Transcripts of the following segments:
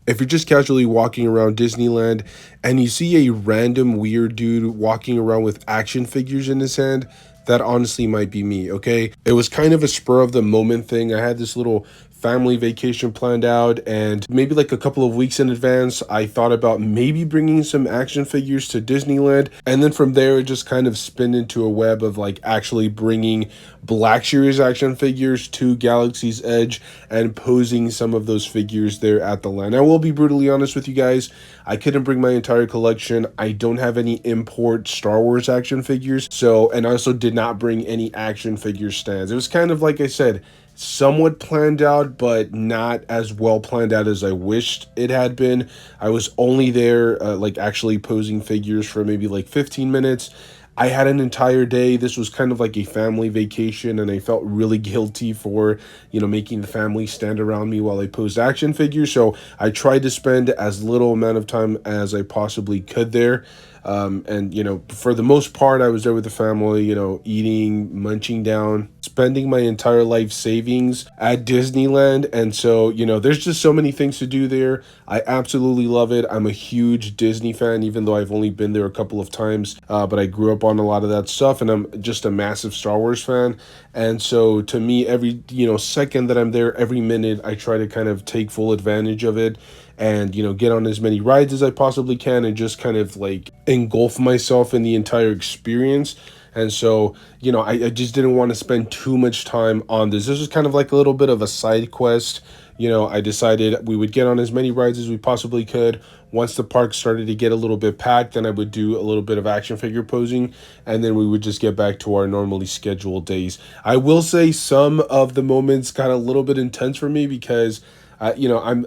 If you're just casually walking around Disneyland and you see a random weird dude walking around with action figures in his hand, that honestly might be me, okay? It was kind of a spur of the moment thing. I had this little family vacation planned out, and maybe like a couple of weeks in advance, I thought about maybe bringing some action figures to Disneyland. And then from there, it just kind of spun into a web of like actually bringing Black Series action figures to Galaxy's Edge and posing some of those figures there at the land. I will be brutally honest with you guys. I couldn't bring my entire collection. I don't have any import Star Wars action figures. So, and I also did not bring any action figure stands. It was kind of like I said, somewhat planned out, but not as well planned out as I wished it had been. I was only there, like actually posing figures for maybe like 15 minutes. I had an entire day. This was kind of like a family vacation, and I felt really guilty for, making the family stand around me while I posed action figures. So I tried to spend as little amount of time as I possibly could there. And, for the most part, I was there with the family, eating, munching down, spending my entire life savings at Disneyland. And so, there's just so many things to do there. I absolutely love it. I'm a huge Disney fan, even though I've only been there a couple of times. But I grew up on a lot of that stuff, and I'm just a massive Star Wars fan. And so to me, every, second that I'm there, every minute, I try to kind of take full advantage of it and get on as many rides as I possibly can and just kind of like engulf myself in the entire experience. And so, I just didn't want to spend too much time on this. This was kind of like a little bit of a side quest. I decided we would get on as many rides as we possibly could. Once the park started to get a little bit packed, then I would do a little bit of action figure posing, and then we would just get back to our normally scheduled days. I will say some of the moments got a little bit intense for me because I'm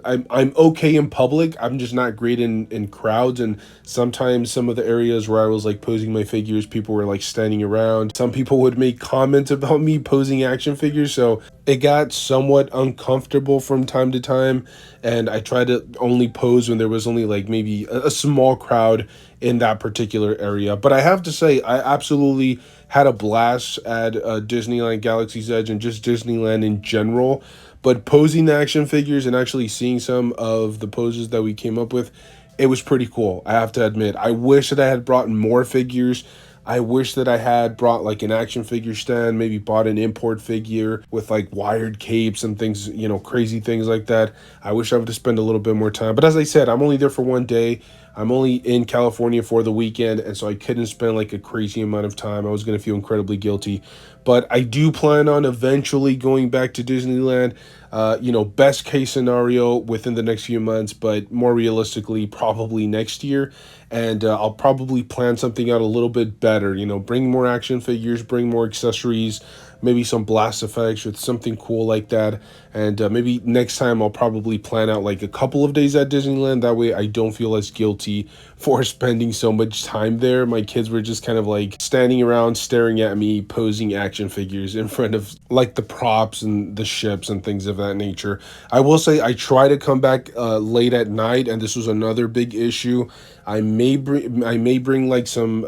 okay in public. I'm just not great in crowds, and sometimes some of the areas where I was like posing my figures, people were like standing around. Some people would make comments about me posing action figures, so it got somewhat uncomfortable from time to time. And I tried to only pose when there was only like maybe a small crowd in that particular area. But I have to say, I absolutely had a blast at Disneyland Galaxy's Edge and just Disneyland in general. But posing the action figures and actually seeing some of the poses that we came up with, it was pretty cool, I have to admit. I wish that I had brought more figures. I wish that I had brought like an action figure stand, maybe bought an import figure with like wired capes and things, crazy things like that. I wish I would have spent a little bit more time. But as I said, I'm only there for one day. I'm only in California for the weekend, and so I couldn't spend like a crazy amount of time. I was going to feel incredibly guilty. But I do plan on eventually going back to Disneyland. Best case scenario within the next few months, but more realistically, probably next year. And I'll probably plan something out a little bit better. Bring more action figures, bring more accessories, maybe some blast effects or something cool like that. And maybe next time I'll probably plan out like a couple of days at Disneyland. That way I don't feel as guilty for spending so much time there. My kids were just kind of like standing around staring at me posing action figures in front of like the props and the ships and things of that nature. I will say I try to come back late at night, and this was another big issue. I may bring like some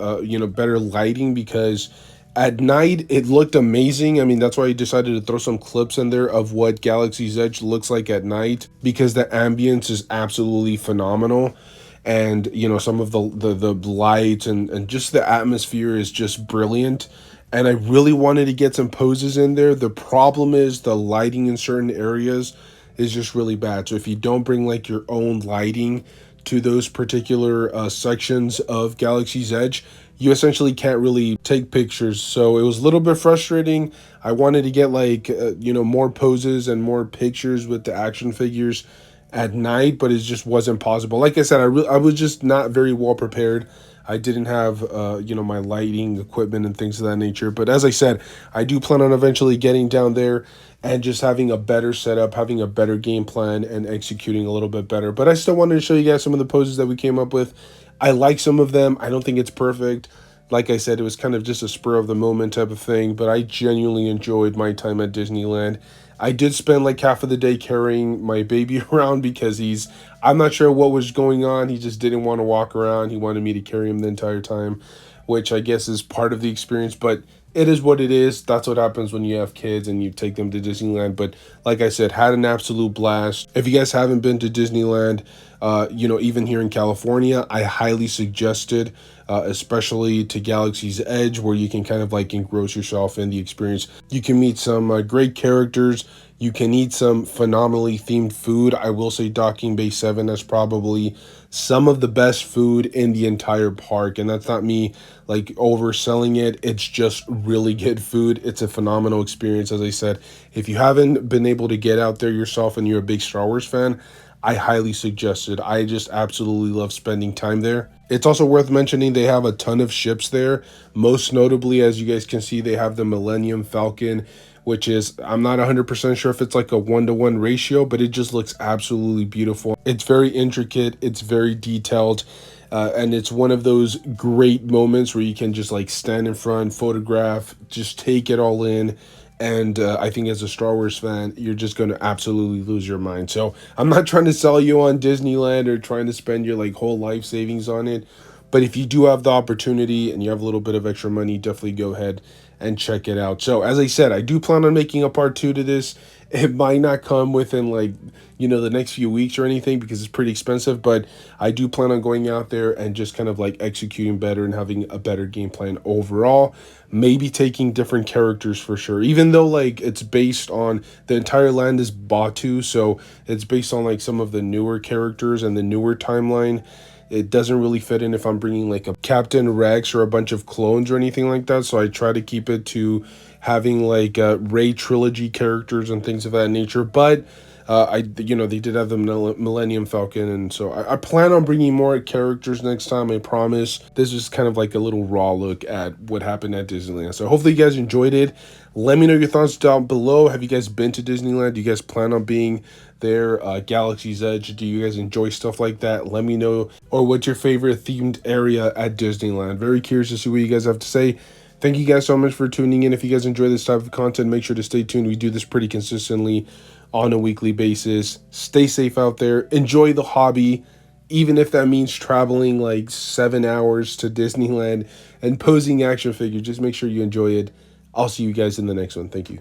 better lighting, because at night it looked amazing. I mean, that's why I decided to throw some clips in there of what Galaxy's Edge looks like at night, because the ambience is absolutely phenomenal. And some of the lights and just the atmosphere is just brilliant. And I really wanted to get some poses in there. The problem is the lighting in certain areas is just really bad. So if you don't bring like your own lighting to those particular sections of Galaxy's Edge, you essentially can't really take pictures. So it was a little bit frustrating. I wanted to get like more poses and more pictures with the action figures at night, but it just wasn't possible. Like I said, I was just not very well prepared. I didn't have my lighting equipment and things of that nature. But as I said, I do plan on eventually getting down there and just having a better setup, having a better game plan, and executing a little bit better. But I still wanted to show you guys some of the poses that we came up with. I like some of them. I don't think it's perfect. Like I said, it was kind of just a spur of the moment type of thing, but I genuinely enjoyed my time at Disneyland. I did spend like half of the day carrying my baby around because I'm not sure what was going on. He just didn't want to walk around. He wanted me to carry him the entire time, which I guess is part of the experience. But it is what it is. That's what happens when you have kids and you take them to Disneyland. But like I said, had an absolute blast. If you guys haven't been to Disneyland, even here in California, I highly suggest it, especially to Galaxy's Edge, where you can kind of like engross yourself in the experience. You can meet some great characters. You can eat some phenomenally themed food. I will say Docking Bay 7 is probably some of the best food in the entire park. And that's not me like overselling it. It's just really good food. It's a phenomenal experience. As I said, if you haven't been able to get out there yourself and you're a big Star Wars fan, I highly suggest it. I just absolutely love spending time there. It's also worth mentioning they have a ton of ships there. Most notably, as you guys can see, they have the Millennium Falcon, which is, I'm not 100% sure if it's like a 1-to-1 ratio, but it just looks absolutely beautiful. It's very intricate, it's very detailed, and it's one of those great moments where you can just like stand in front, photograph, just take it all in. And I think as a Star Wars fan, you're just going to absolutely lose your mind. So I'm not trying to sell you on Disneyland or trying to spend your like whole life savings on it. But if you do have the opportunity and you have a little bit of extra money, definitely go ahead and check it out. So as I said, I do plan on making a part two to this. It might not come within like, the next few weeks or anything because it's pretty expensive, but I do plan on going out there and just kind of like executing better and having a better game plan overall. Maybe taking different characters for sure, even though like it's based on the entire land is Batu, so it's based on like some of the newer characters and the newer timeline. It doesn't really fit in if I'm bringing like a Captain Rex or a bunch of clones or anything like that. So I try to keep it to having like Ray trilogy characters and things of that nature. But they did have the Millennium Falcon, and so I plan on bringing more characters next time. I promise. This is kind of like a little raw look at what happened at Disneyland. So hopefully you guys enjoyed it. Let me know your thoughts down below. Have you guys been to Disneyland? Do you guys plan on being there? Galaxy's Edge, do you guys enjoy stuff like that? Let me know. Or what's your favorite themed area at Disneyland? Very curious to see what you guys have to say. Thank you guys so much for tuning in. If you guys enjoy this type of content, make sure to stay tuned. We do this pretty consistently on a weekly basis. Stay safe out there. Enjoy the hobby, even if that means traveling like 7 hours to Disneyland and posing action figures. Just make sure you enjoy it. I'll see you guys in the next one. Thank you.